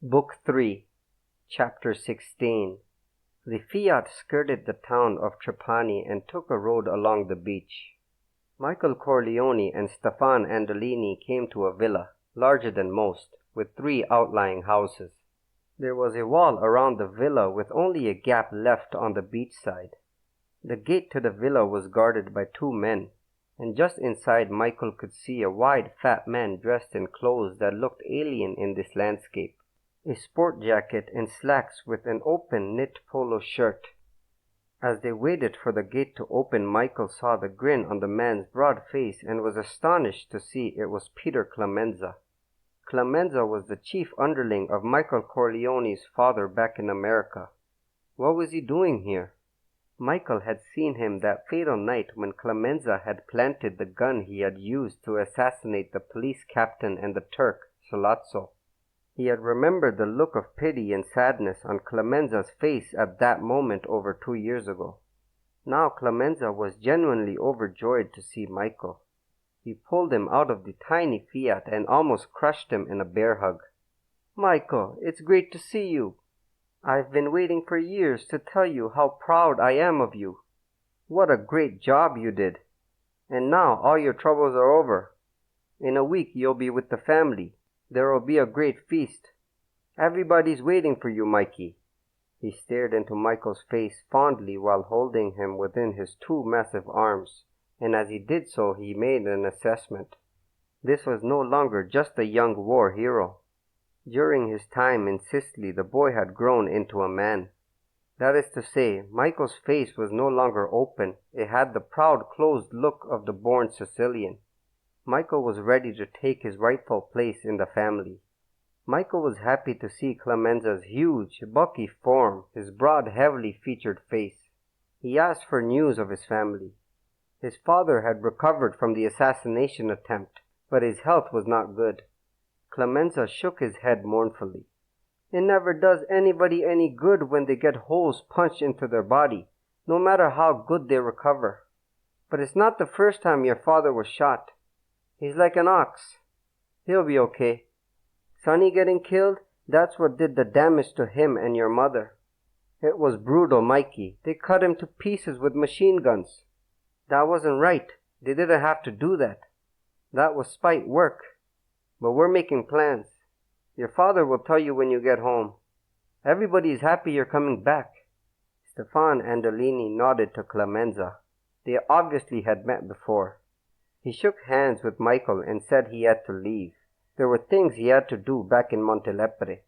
Book 3, Chapter 16. The Fiat skirted the town of Trapani and took a road along the beach. Michael Corleone and Stefan Andolini came to a villa, larger than most, with 3 outlying houses. There was a wall around the villa with only a gap left on the beach side. The gate to the villa was guarded by 2 men, and just inside Michael could see a wide, fat man dressed in clothes that looked alien in this landscape. A sport jacket and slacks with an open knit polo shirt. As they waited for the gate to open, Michael saw the grin on the man's broad face and was astonished to see it was Peter Clemenza. Clemenza was the chief underling of Michael Corleone's father back in America. What was he doing here? Michael had seen him that fatal night when Clemenza had planted the gun he had used to assassinate the police captain and the Turk, Sollazzo. He had remembered the look of pity and sadness on Clemenza's face at that moment over 2 years ago. Now Clemenza was genuinely overjoyed to see Michael. He pulled him out of the tiny Fiat and almost crushed him in a bear hug. "Michael, it's great to see you. I've been waiting for years to tell you how proud I am of you. What a great job you did. And now all your troubles are over. In a week you'll be with the family. There will be a great feast. Everybody's waiting for you, Mikey." He stared into Michael's face fondly while holding him within his 2 massive arms, and as he did so he made an assessment. This was no longer just a young war hero. During his time in Sicily, the boy had grown into a man. That is to say, Michael's face was no longer open. It had the proud, closed look of the born Sicilian. Michael was ready to take his rightful place in the family. Michael was happy to see Clemenza's huge, bulky form, his broad, heavily featured face. He asked for news of his family. His father had recovered from the assassination attempt, but his health was not good. Clemenza shook his head mournfully. "It never does anybody any good when they get holes punched into their body, no matter how good they recover. But it's not the first time your father was shot. He's like an ox. He'll be okay. Sonny getting killed, that's what did the damage to him and your mother. It was brutal, Mikey. They cut him to pieces with machine guns. That wasn't right. They didn't have to do that. That was spite work. But we're making plans. Your father will tell you when you get home. Everybody is happy you're coming back." Stefan Andolini nodded to Clemenza. They obviously had met before. He shook hands with Michael and said he had to leave. There were things he had to do back in Montelepre.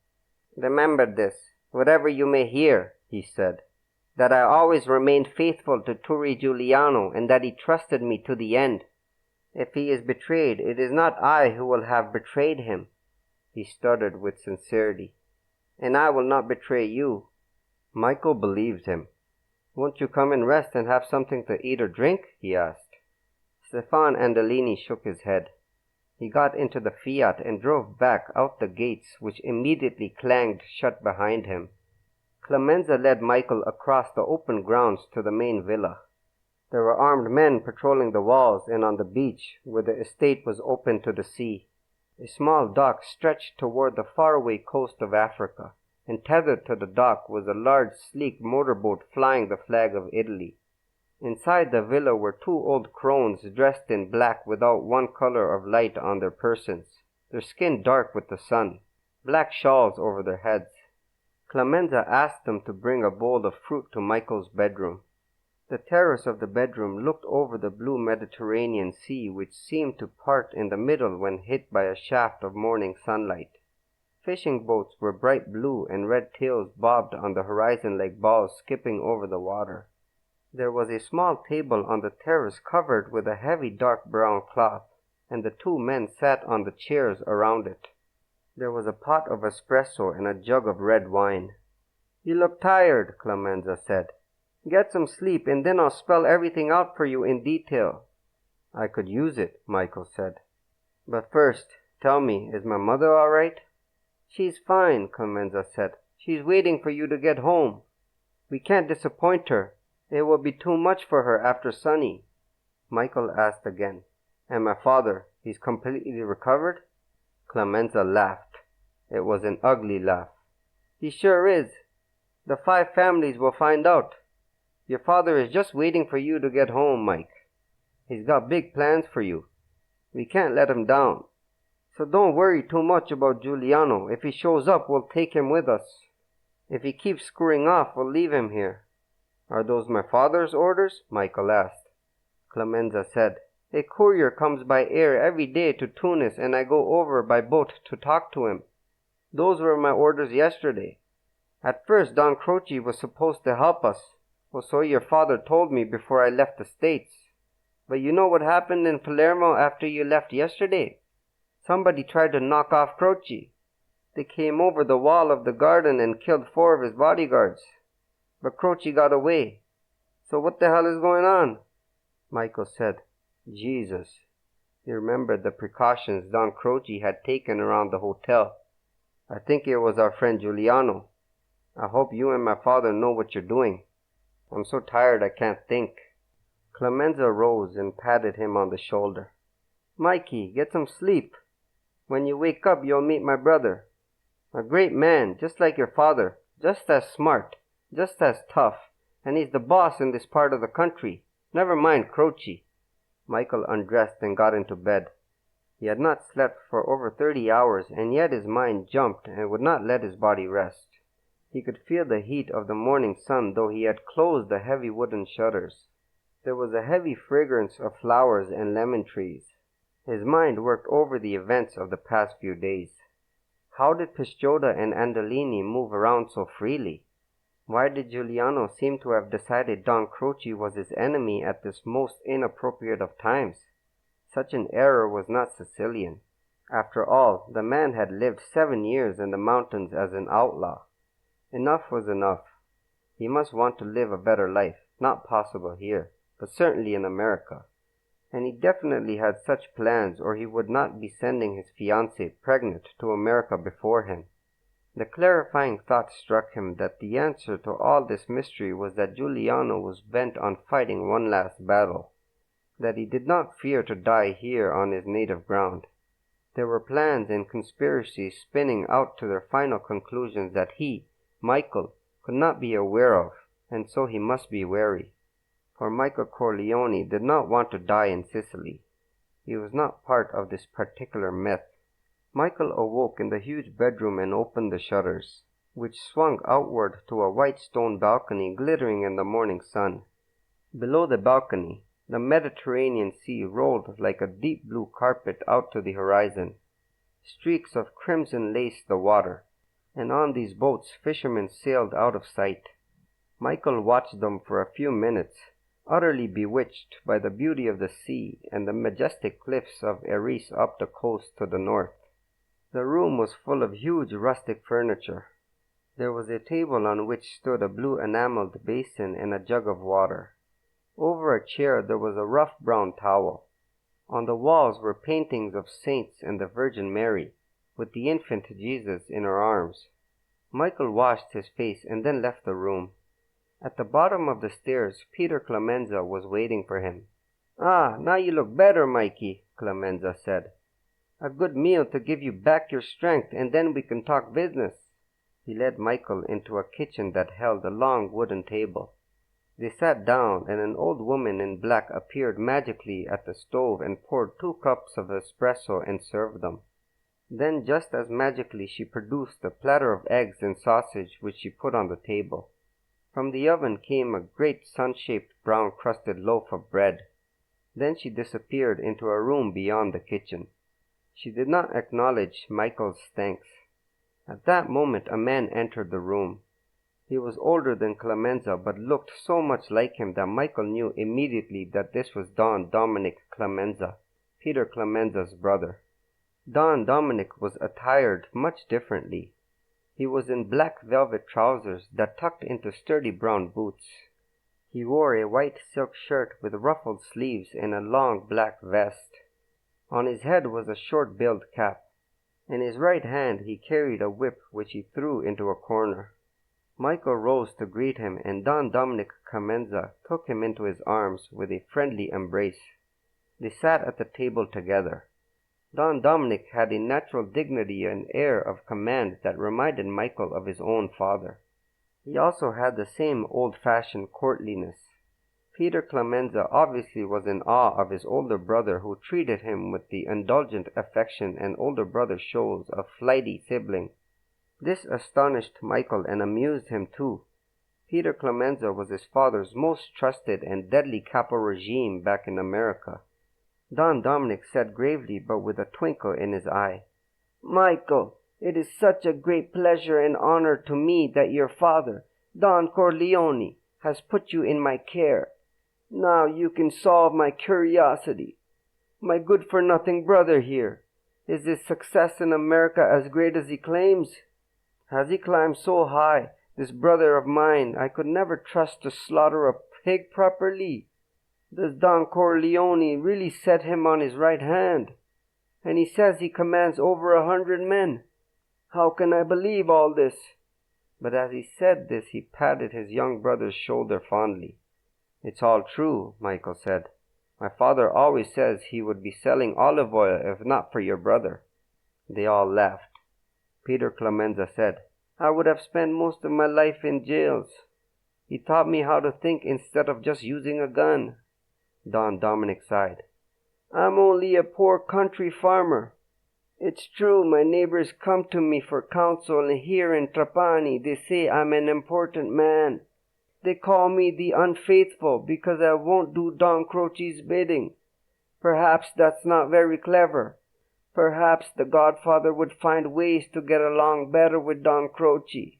"Remember this, whatever you may hear," he said, "that I always remained faithful to Turi Giuliano and that he trusted me to the end. If he is betrayed, it is not I who will have betrayed him." He stuttered with sincerity. "And I will not betray you." Michael believed him. "Won't you come and rest and have something to eat or drink?" he asked. Stefan Andolini shook his head. He got into the Fiat and drove back out the gates, which immediately clanged shut behind him. Clemenza led Michael across the open grounds to the main villa. There were armed men patrolling the walls and on the beach, where the estate was open to the sea. A small dock stretched toward the faraway coast of Africa, and tethered to the dock was a large, sleek motorboat flying the flag of Italy. Inside the villa were 2 old crones dressed in black without one color of light on their persons, their skin dark with the sun, black shawls over their heads. Clemenza asked them to bring a bowl of fruit to Michael's bedroom. The terrace of the bedroom looked over the blue Mediterranean Sea, which seemed to part in the middle when hit by a shaft of morning sunlight. Fishing boats were bright blue and red tails bobbed on the horizon like balls skipping over the water. There was a small table on the terrace covered with a heavy dark brown cloth, and the 2 men sat on the chairs around it. There was a pot of espresso and a jug of red wine. "You look tired," Clemenza said. "Get some sleep and then I'll spell everything out for you in detail." "I could use it," Michael said. "But first, tell me, is my mother all right?" "She's fine," Clemenza said. "She's waiting for you to get home. We can't disappoint her. It will be too much for her after Sonny." Michael asked again, "And my father, he's completely recovered?" Clemenza laughed. It was an ugly laugh. He sure is. The 5 families will find out. Your father is just waiting for you to get home, Mike. He's got big plans for you. We can't let him down. So don't worry too much about Giuliano. If he shows up, we'll take him with us. If he keeps screwing off, we'll leave him here. Are those my father's orders? Michael asked. Clemenza said, A courier comes by air every day to Tunis, and I go over by boat to talk to him. Those were my orders yesterday. At first, Don Croce was supposed to help us, or so your father told me before I left the States. But you know what happened in Palermo after you left yesterday? Somebody tried to knock off Croce. They came over the wall of the garden and killed 4 of his bodyguards. But Croce got away. So what the hell is going on? Michael said, Jesus. He remembered the precautions Don Croce had taken around the hotel. I think it was our friend Giuliano. I hope you and my father know what you're doing. I'm so tired I can't think. Clemenza rose and patted him on the shoulder. Mikey, get some sleep. When you wake up, you'll meet my brother. A great man, just like your father, just as smart, just as tough, and he's the boss in this part of the country. Never mind Croce. Michael undressed and got into bed. He had not slept for over 30 hours, and yet his mind jumped and would not let his body rest. He could feel the heat of the morning sun, though he had closed the heavy wooden shutters. There was a heavy fragrance of flowers and lemon trees. His mind worked over the events of the past few days. How did Pisciotta and Andolini move around so freely? Why did Giuliano seem to have decided Don Croce was his enemy at this most inappropriate of times? Such an error was not Sicilian. After all, the man had lived 7 years in the mountains as an outlaw. Enough was enough. He must want to live a better life, not possible here, but certainly in America. And he definitely had such plans, or he would not be sending his fiancée pregnant to America beforehand. The clarifying thought struck him that the answer to all this mystery was that Giuliano was bent on fighting one last battle, that he did not fear to die here on his native ground. There were plans and conspiracies spinning out to their final conclusions that he, Michael, could not be aware of, and so he must be wary. For Michael Corleone did not want to die in Sicily. He was not part of this particular myth. Michael awoke in the huge bedroom and opened the shutters, which swung outward to a white stone balcony glittering in the morning sun. Below the balcony, the Mediterranean Sea rolled like a deep blue carpet out to the horizon. Streaks of crimson laced the water, and on these boats fishermen sailed out of sight. Michael watched them for a few minutes, utterly bewitched by the beauty of the sea and the majestic cliffs of Eris up the coast to the north. The room was full of huge rustic furniture. There was a table on which stood a blue enameled basin and a jug of water. Over a chair there was a rough brown towel. On the walls were paintings of saints and the Virgin Mary, with the infant Jesus in her arms. Michael washed his face and then left the room. At the bottom of the stairs, Peter Clemenza was waiting for him. "Ah, now you look better, Mikey," Clemenza said. "A good meal to give you back your strength, and then we can talk business." He led Michael into a kitchen that held a long wooden table. They sat down, and an old woman in black appeared magically at the stove and poured 2 cups of espresso and served them. Then, just as magically, she produced a platter of eggs and sausage, which she put on the table. From the oven came a great sun-shaped brown-crusted loaf of bread. Then she disappeared into a room beyond the kitchen. She did not acknowledge Michael's thanks. At that moment a man entered the room. He was older than Clemenza, but looked so much like him that Michael knew immediately that this was Don Dominic Clemenza, Peter Clemenza's brother. Don Dominic was attired much differently. He was in black velvet trousers that tucked into sturdy brown boots. He wore a white silk shirt with ruffled sleeves and a long black vest. On his head was a short-billed cap. In his right hand he carried a whip which he threw into a corner. Michael rose to greet him, and Don Dominic Clemenza took him into his arms with a friendly embrace. They sat at the table together. Don Dominic had a natural dignity and air of command that reminded Michael of his own father. He also had the same old-fashioned courtliness. Peter Clemenza obviously was in awe of his older brother, who treated him with the indulgent affection an older brother shows a flighty sibling. This astonished Michael and amused him too. Peter Clemenza was his father's most trusted and deadly capo regime back in America. Don Dominic said gravely, but with a twinkle in his eye, "Michael, it is such a great pleasure and honor to me that your father, Don Corleone, has put you in my care. Now you can solve my curiosity. My good-for-nothing brother here, is his success in America as great as he claims? Has he climbed so high, this brother of mine, I could never trust to slaughter a pig properly? Does Don Corleone really set him on his right hand? And he says he commands over 100 men. How can I believe all this?" But as he said this, he patted his young brother's shoulder fondly. "It's all true," Michael said. "My father always says he would be selling olive oil if not for your brother." They all laughed. Peter Clemenza said, "I would have spent most of my life in jails. He taught me how to think instead of just using a gun." Don Dominic sighed. "I'm only a poor country farmer. It's true my neighbors come to me for counsel, and here in Trapani they say I'm an important man. They call me the unfaithful because I won't do Don Croce's bidding. Perhaps that's not very clever. Perhaps the Godfather would find ways to get along better with Don Croce.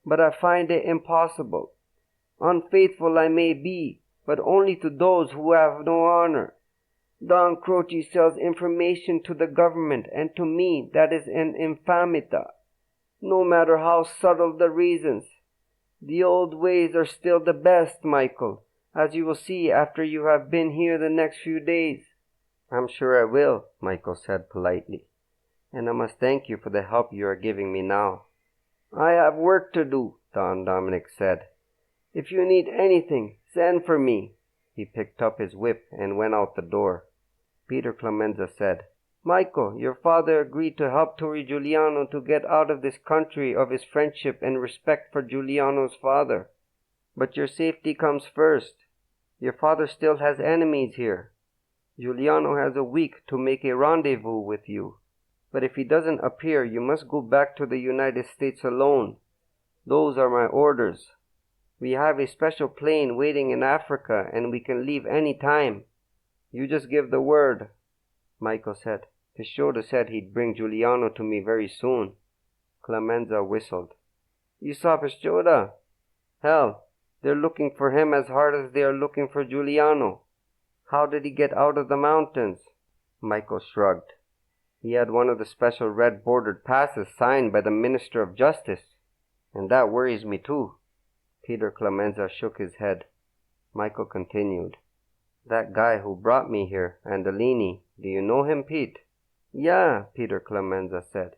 But I find it impossible. Unfaithful I may be, but only to those who have no honor. Don Croce sells information to the government, and to me that is an infamita, no matter how subtle the reasons. The old ways are still the best, Michael, as you will see after you have been here the next few days." "I'm sure I will," Michael said politely. "And I must thank you for the help you are giving me now." "I have work to do," Don Dominic said. "If you need anything, send for me." He picked up his whip and went out the door. Peter Clemenza said, "Michael, your father agreed to help Torre Giuliano to get out of this country of his friendship and respect for Giuliano's father. But your safety comes first. Your father still has enemies here. Giuliano has a week to make a rendezvous with you. But if he doesn't appear, you must go back to the United States alone. Those are my orders. We have a special plane waiting in Africa, and we can leave any time. You just give the word." Michael said, "Pisciotto said he'd bring Giuliano to me very soon." Clemenza whistled. "You saw Pisciotto? Hell, they're looking for him as hard as they are looking for Giuliano. How did he get out of the mountains?" Michael shrugged. "He had one of the special red-bordered passes signed by the Minister of Justice. And that worries me too." Peter Clemenza shook his head. Michael continued. "That guy who brought me here, Andolini, do you know him, Pete?" "Yeah," Peter Clemenza said.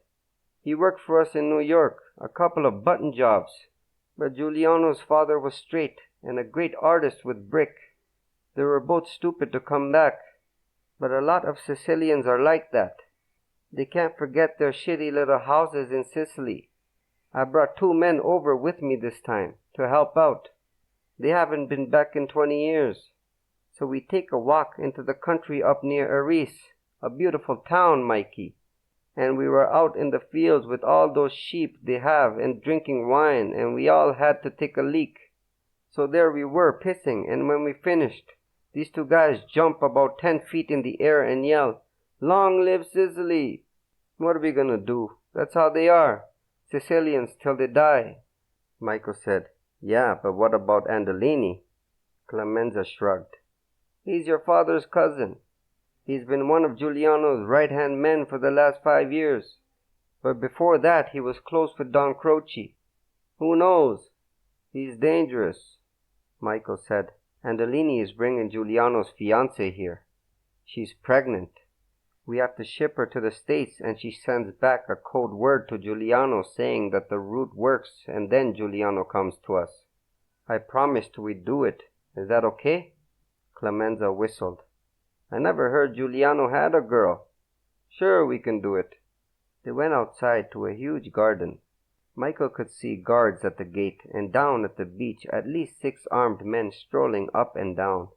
"He worked for us in New York, a couple of button jobs. But Giuliano's father was straight and a great artist with brick. They were both stupid to come back. But a lot of Sicilians are like that. They can't forget their shitty little houses in Sicily. I brought 2 men over with me this time to help out. They haven't been back in 20 years. So we take a walk into the country up near Aris, a beautiful town, Mikey. And we were out in the fields with all those sheep they have and drinking wine, and we all had to take a leak. So there we were pissing, and when we finished, these 2 guys jump about 10 feet in the air and yell, 'Long live Sicily!' What are we gonna do? That's how they are. Sicilians till they die." Michael said, "Yeah, but what about Andolini?" Clemenza shrugged. "He's your father's cousin. He's been one of Giuliano's right-hand men for the last 5 years. But before that he was close with Don Croce. Who knows? He's dangerous." Michael said, "Andolini is bringing Giuliano's fiancée here. She's pregnant. We have to ship her to the States, and she sends back a code word to Giuliano saying that the route works, and then Giuliano comes to us. I promised we'd do it. Is that okay?" Clemenza whistled. "I never heard Giuliano had a girl." Sure, we can do it. They went outside to a huge garden. Michael could see guards at the gate, and down at the beach at least 6 armed men strolling up and down.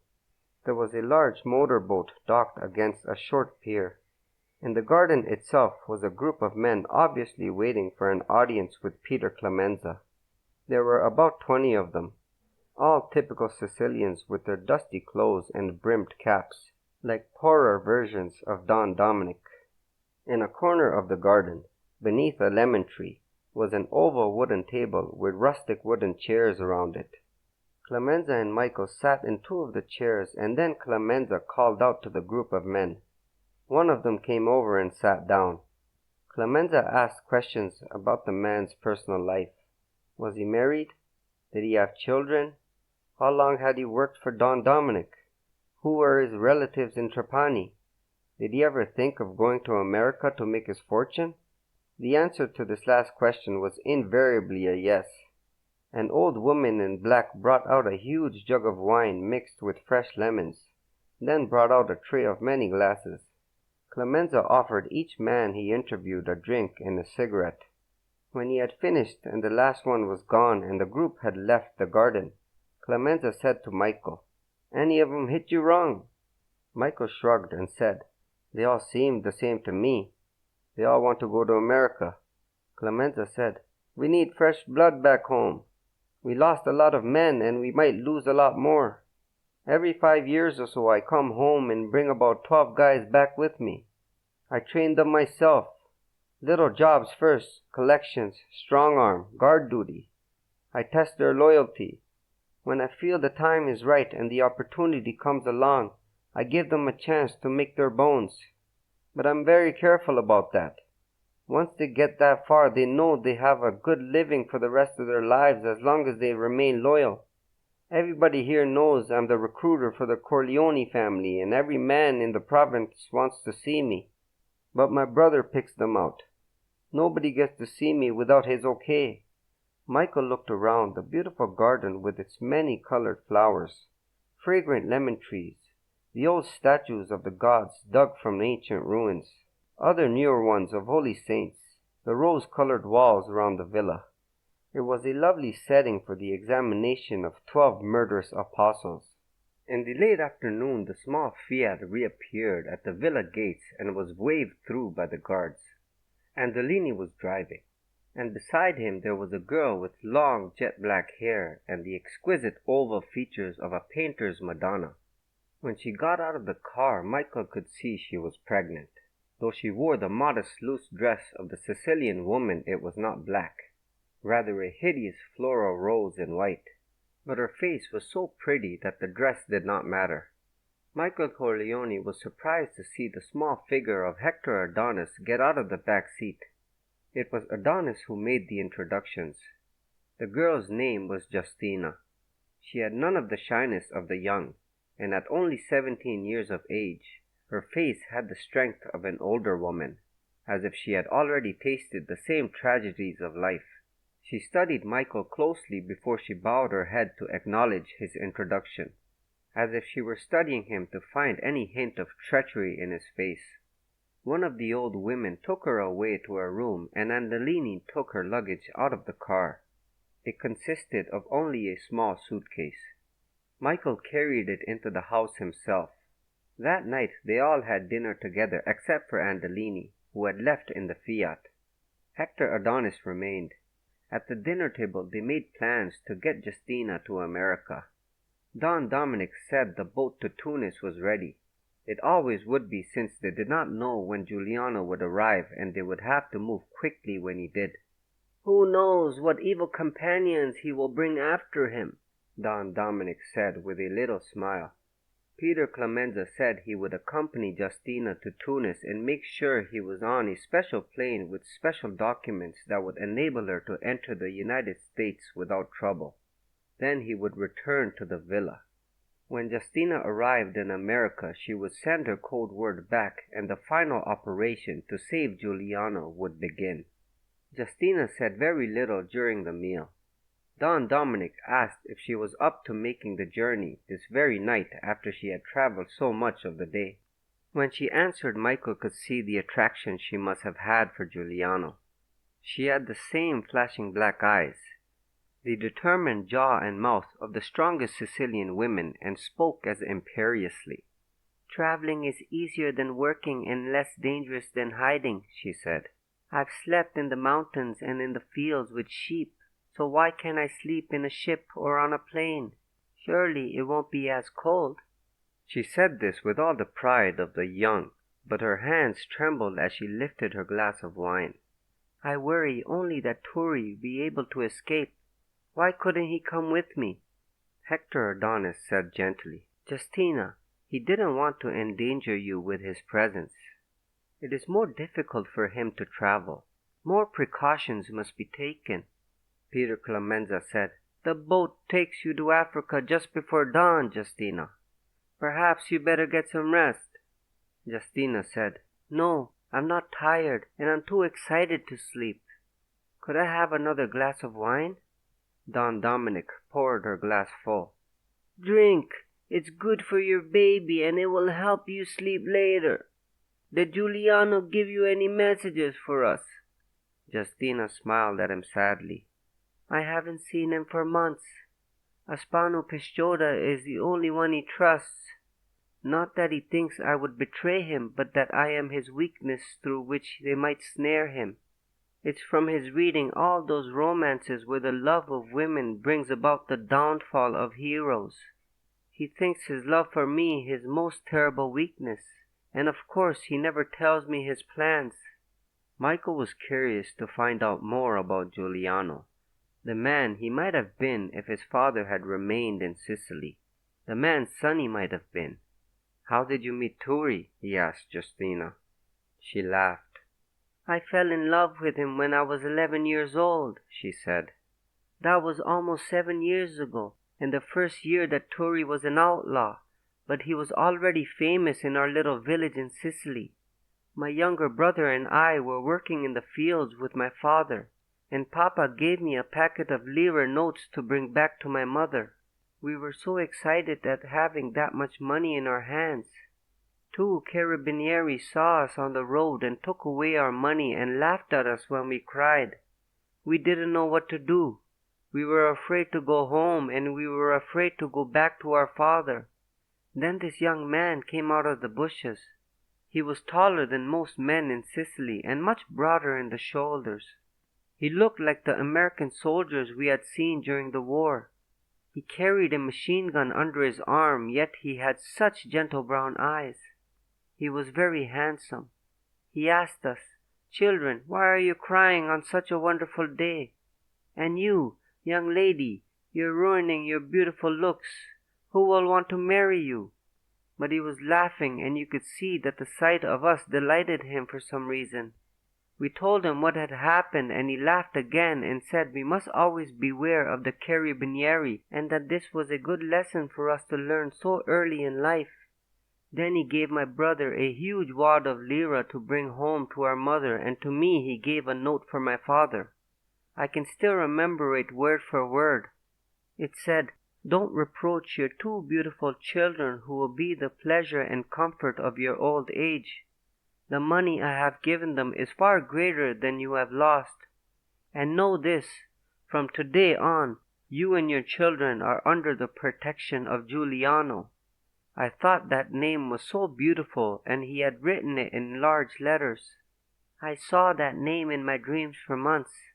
There was a large motorboat docked against a short pier. In the garden itself was a group of men obviously waiting for an audience with Peter Clemenza. There were about 20 of them, all typical Sicilians with their dusty clothes and brimmed caps, like poorer versions of Don Dominic. In a corner of the garden, beneath a lemon tree, was an oval wooden table with rustic wooden chairs around it. Clemenza and Michael sat in 2 of the chairs, and then Clemenza called out to the group of men. One of them came over and sat down. Clemenza asked questions about the man's personal life. Was he married? Did he have children? How long had he worked for Don Dominic? Who were his relatives in Trapani? Did he ever think of going to America to make his fortune? The answer to this last question was invariably a yes. An old woman in black brought out a huge jug of wine mixed with fresh lemons, then brought out a tray of many glasses. Clemenza offered each man he interviewed a drink and a cigarette. When he had finished and the last one was gone and the group had left the garden, Clemenza said to Michael, "Any of 'em hit you wrong?" Michael shrugged and said, "They all seem the same to me. They all want to go to America." Clemenza said, "We need fresh blood back home. We lost a lot of men and we might lose a lot more. Every 5 years or so I come home and bring about 12 guys back with me. I train them myself. Little jobs first, collections, strong arm, guard duty. I test their loyalty. When I feel the time is right and the opportunity comes along, I give them a chance to make their bones. But I'm very careful about that. Once they get that far, they know they have a good living for the rest of their lives as long as they remain loyal. Everybody here knows I'm the recruiter for the Corleone family, and every man in the province wants to see me. But my brother picks them out. Nobody gets to see me without his okay." Michael looked around the beautiful garden with its many-colored flowers, fragrant lemon trees, the old statues of the gods dug from ancient ruins, other newer ones of holy saints, the rose-colored walls around the villa. It was a lovely setting for the examination of 12 murderous apostles. In the late afternoon, the small Fiat reappeared at the villa gates and was waved through by the guards. Andolini was driving, and beside him there was a girl with long jet-black hair and the exquisite oval features of a painter's Madonna. When she got out of the car, Michael could see she was pregnant. Though she wore the modest loose dress of the Sicilian woman, it was not black, rather a hideous floral rose and white. But her face was so pretty that the dress did not matter. Michael Corleone was surprised to see the small figure of Hector Adonis get out of the back seat. It was Adonis who made the introductions. The girl's name was Justina. She had none of the shyness of the young, and at only 17 years of age, her face had the strength of an older woman, as if she had already tasted the same tragedies of life. She studied Michael closely before she bowed her head to acknowledge his introduction, as if she were studying him to find any hint of treachery in his face. One of the old women took her away to her room, and Andolini took her luggage out of the car. It consisted of only a small suitcase. Michael carried it into the house himself. That night they all had dinner together except for Andolini, who had left in the Fiat. Hector Adonis remained. At the dinner table they made plans to get Justina to America. Don Dominic said the boat to Tunis was ready. It always would be, since they did not know when Giuliano would arrive and they would have to move quickly when he did. "Who knows what evil companions he will bring after him," Don Dominic said with a little smile. Peter Clemenza said he would accompany Justina to Tunis and make sure he was on a special plane with special documents that would enable her to enter the United States without trouble. Then he would return to the villa. When Justina arrived in America, she would send her code word back and the final operation to save Giuliano would begin. Justina said very little during the meal. Don Dominic asked if she was up to making the journey this very night after she had traveled so much of the day. When she answered, Michael could see the attraction she must have had for Giuliano. She had the same flashing black eyes, the determined jaw and mouth of the strongest Sicilian women, and spoke as imperiously. "Traveling is easier than working and less dangerous than hiding," she said. "I've slept in the mountains and in the fields with sheep, so why can't I sleep in a ship or on a plane? Surely it won't be as cold." She said this with all the pride of the young, but her hands trembled as she lifted her glass of wine. "I worry only that Turi be able to escape. Why couldn't he come with me?" Hector Adonis said gently, "Justina, he didn't want to endanger you with his presence. It is more difficult for him to travel. More precautions must be taken." Peter Clemenza said, "The boat takes you to Africa just before dawn, Justina. Perhaps you better get some rest." Justina said, "No, I'm not tired, and I'm too excited to sleep. Could I have another glass of wine?" Don Dominic poured her glass full. "Drink. It's good for your baby, and it will help you sleep later. Did Giuliano give you any messages for us?" Justina smiled at him sadly. "I haven't seen him for months. Aspano Pisciotta is the only one he trusts. Not that he thinks I would betray him, but that I am his weakness through which they might snare him. It's from his reading all those romances where the love of women brings about the downfall of heroes. He thinks his love for me his most terrible weakness, and of course he never tells me his plans." Michael was curious to find out more about Giuliano, the man he might have been if his father had remained in Sicily, the man's son he might have been. "How did you meet Turi?" he asked Justina. She laughed. "I fell in love with him when I was 11 years old," she said. "That was almost 7 years ago, and the first year that Turi was an outlaw, but he was already famous in our little village in Sicily. My younger brother and I were working in the fields with my father, and Papa gave me a packet of lira notes to bring back to my mother. We were so excited at having that much money in our hands. 2 carabinieri saw us on the road and took away our money and laughed at us when we cried. We didn't know what to do. We were afraid to go home, and we were afraid to go back to our father. Then this young man came out of the bushes. He was taller than most men in Sicily and much broader in the shoulders. He looked like the American soldiers we had seen during the war. He carried a machine gun under his arm, yet he had such gentle brown eyes. He was very handsome. He asked us, 'Children, why are you crying on such a wonderful day? And you, young lady, you're ruining your beautiful looks. Who will want to marry you?' But he was laughing, and you could see that the sight of us delighted him for some reason. We told him what had happened, and he laughed again and said we must always beware of the carabinieri, and that this was a good lesson for us to learn so early in life. Then he gave my brother a huge wad of lira to bring home to our mother, and to me he gave a note for my father. I can still remember it word for word. It said, 'Don't reproach your 2 beautiful children who will be the pleasure and comfort of your old age. The money I have given them is far greater than you have lost. And know this, from today on, you and your children are under the protection of Giuliano.' I thought that name was so beautiful, and he had written it in large letters. I saw that name in my dreams for months.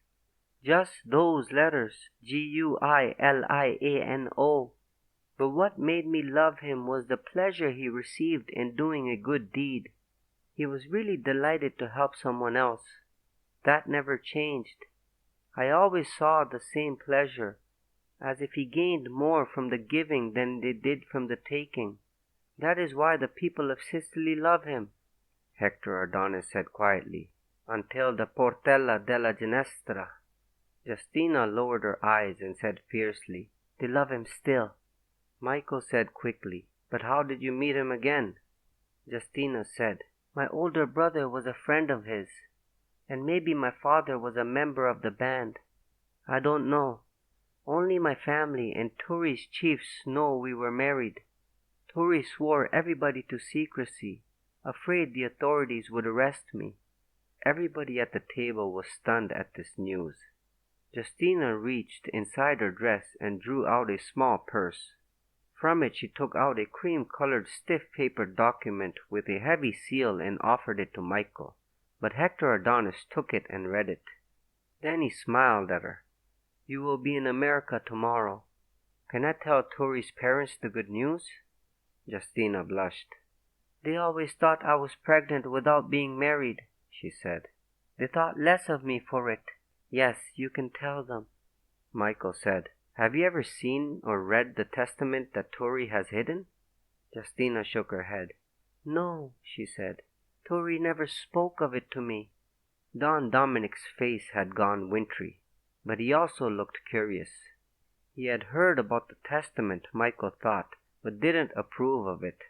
Just those letters, Giuliano. But what made me love him was the pleasure he received in doing a good deed. He was really delighted to help someone else. That never changed. I always saw the same pleasure, as if he gained more from the giving than they did from the taking. That is why the people of Sicily love him," Hector Adonis said quietly, "until the Portella della Ginestra." Justina lowered her eyes and said fiercely, "They love him still." Michael said quickly, "But how did you meet him again?" Justina said, "My older brother was a friend of his, and maybe my father was a member of the band. I don't know. Only my family and Turi's chiefs know we were married. Turi swore everybody to secrecy. afraid the authorities would arrest me." Everybody at the table was stunned at this news. Justina reached inside her dress and drew out a small purse. From it she took out a cream-colored stiff paper document with a heavy seal and offered it to Michael, but Hector Adonis took it and read it. Then he smiled at her. "You will be in America tomorrow. Can I tell Tori's parents the good news?" Justina blushed. "They always thought I was pregnant without being married," she said. "They thought less of me for it." "Yes, you can tell them," Michael said. "Have you ever seen or read the testament that Tori has hidden?" Justina shook her head. "No," she said. "Tori never spoke of it to me." Don Dominic's face had gone wintry, but he also looked curious. He had heard about the testament, Michael thought, but didn't approve of it.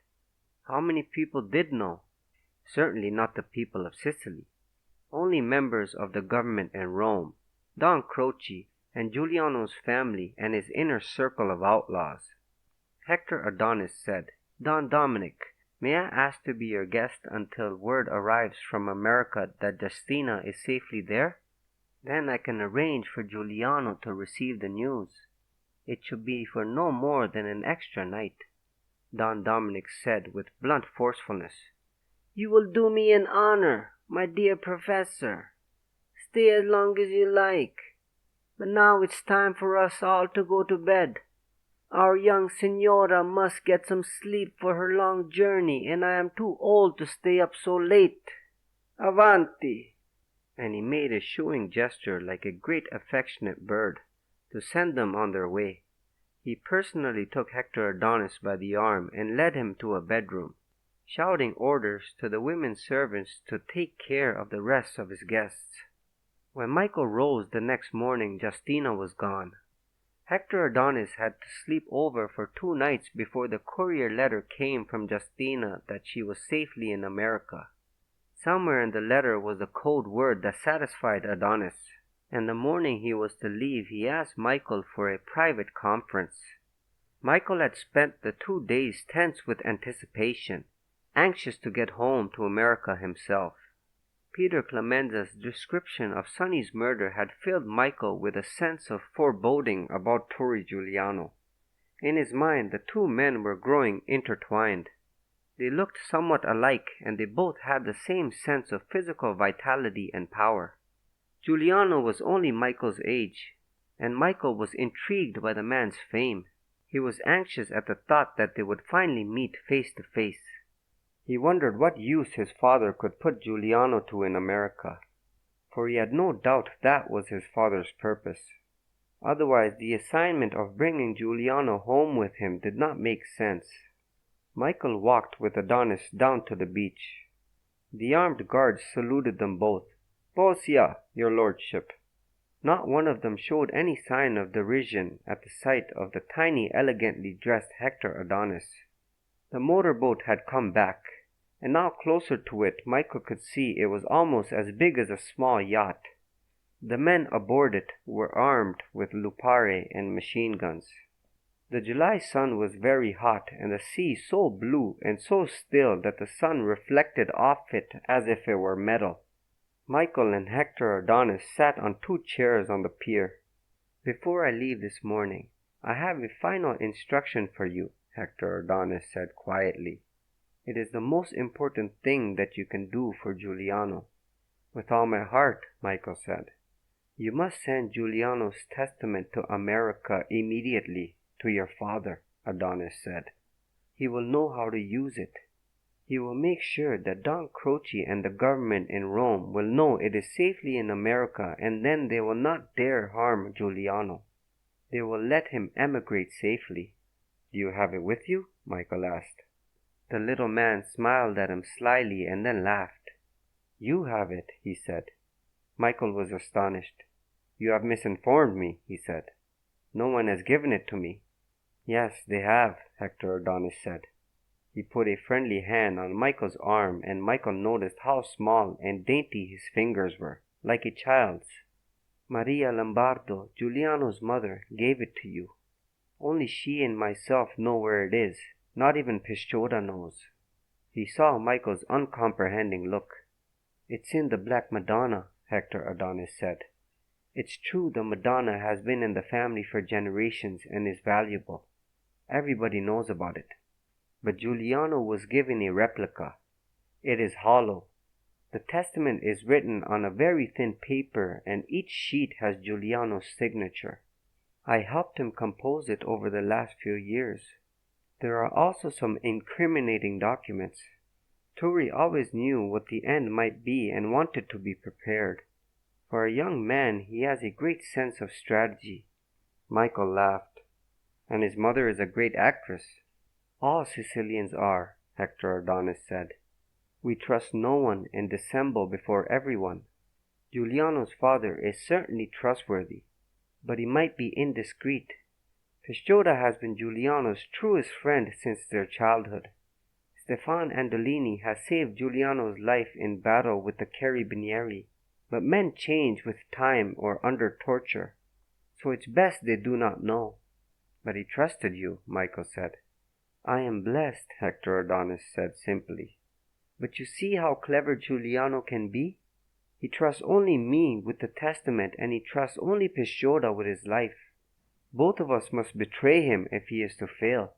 How many people did know? Certainly not the people of Sicily. Only members of the government in Rome, Don Croce, and Giuliano's family and his inner circle of outlaws. Hector Adonis said, "Don Dominic, may I ask to be your guest until word arrives from America that Justina is safely there? Then I can arrange for Giuliano to receive the news. It should be for no more than an extra night," Don Dominic said with blunt forcefulness. "You will do me an honor, my dear professor. Stay as long as you like. But now it's time for us all to go to bed. Our young signora must get some sleep for her long journey, and I am too old to stay up so late. Avanti!" And he made a shooing gesture like a great affectionate bird, to send them on their way. He personally took Hector Adonis by the arm and led him to a bedroom, shouting orders to the women servants to take care of the rest of his guests. When Michael rose the next morning, Justina was gone. Hector Adonis had to sleep over for 2 nights before the courier letter came from Justina that she was safely in America. Somewhere in the letter was the code word that satisfied Adonis, and the morning he was to leave he asked Michael for a private conference. Michael had spent the 2 days tense with anticipation, anxious to get home to America himself. Peter Clemenza's description of Sonny's murder had filled Michael with a sense of foreboding about Tori Giuliano. In his mind, the 2 men were growing intertwined. They looked somewhat alike, and they both had the same sense of physical vitality and power. Giuliano was only Michael's age, and Michael was intrigued by the man's fame. He was anxious at the thought that they would finally meet face to face. He wondered what use his father could put Giuliano to in America, for he had no doubt that was his father's purpose. Otherwise, the assignment of bringing Giuliano home with him did not make sense. Michael walked with Adonis down to the beach. The armed guards saluted them both. "Bosia, your lordship." Not one of them showed any sign of derision at the sight of the tiny, elegantly dressed Hector Adonis. The motorboat had come back, and now closer to it Michael could see it was almost as big as a small yacht. The men aboard it were armed with lupare and machine guns. The July sun was very hot, and the sea so blue and so still that the sun reflected off it as if it were metal. Michael and Hector Adonis sat on 2 chairs on the pier. "Before I leave this morning, I have a final instruction for you," Hector Adonis said quietly. "It is the most important thing that you can do for Giuliano." "With all my heart," Michael said. "You must send Giuliano's testament to America immediately, to your father," Adonis said. "He will know how to use it. He will make sure that Don Croce and the government in Rome will know it is safely in America, and then they will not dare harm Giuliano. They will let him emigrate safely." "Do you have it with you?" Michael asked. The little man smiled at him slyly and then laughed. "You have it," he said. Michael was astonished. "You have misinformed me," he said. "No one has given it to me." "Yes, they have," Hector Adonis said. He put a friendly hand on Michael's arm, and Michael noticed how small and dainty his fingers were, like a child's. "Maria Lombardo, Giuliano's mother, gave it to you. Only she and myself know where it is. Not even Pisciotta knows." He saw Michael's uncomprehending look. "It's in the Black Madonna," Hector Adonis said. "It's true the Madonna has been in the family for generations and is valuable. Everybody knows about it. But Giuliano was given a replica. It is hollow. The testament is written on a very thin paper and each sheet has Giuliano's signature. I helped him compose it over the last few years. There are also some incriminating documents. Turi always knew what the end might be and wanted to be prepared. For a young man, he has a great sense of strategy." Michael laughed. "And his mother is a great actress." "All Sicilians are," Hector Adonis said. "We trust no one and dissemble before everyone. Giuliano's father is certainly trustworthy, but he might be indiscreet. Pisciotta has been Giuliano's truest friend since their childhood. Stefan Andolini has saved Giuliano's life in battle with the Carabinieri, but men change with time or under torture, so it's best they do not know." "But he trusted you," Michael said. "I am blessed," Hector Adonis said simply. "But you see how clever Giuliano can be? He trusts only me with the testament and he trusts only Pisciotta with his life. Both of us must betray him if he is to fail.